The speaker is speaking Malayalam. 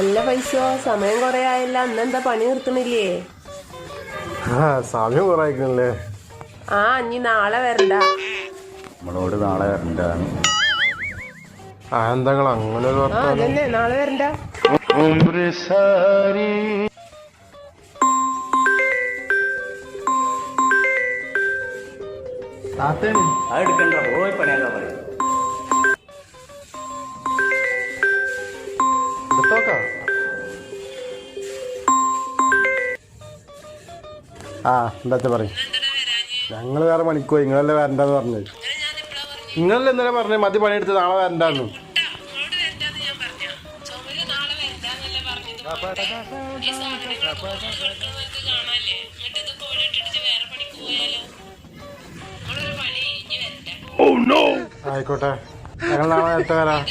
അല്ല പൈസയോ സമയം കൊറേ ആയല്ല അന്നെന്താ പണി നിർത്തണില്ലേ? സമയം കൊറേ ആയിക്കണല്ലേ. ഇനി നാളെ വരണ്ട. നമ്മളോട് നാളെ വരണ്ട. എന്താ അങ്ങനെ അതന്നെ നാളെ വരണ്ട. എടുക്കണ്ട പോയി പണിയാക്കാൻ പറയും. എന്താ പറയും. ഞങ്ങള് വേറെ പണിക്ക് പോയി, നിങ്ങളല്ലേ വരണ്ടെന്ന് പറഞ്ഞത്. നിങ്ങളല്ലേ ഇന്നലെ പറഞ്ഞേ മതി പണിയെടുത്ത് നാളെ വരണ്ടാന്ന്. ആയിക്കോട്ടെ, ഞങ്ങൾ നാളെ നേരത്തെ വരാം.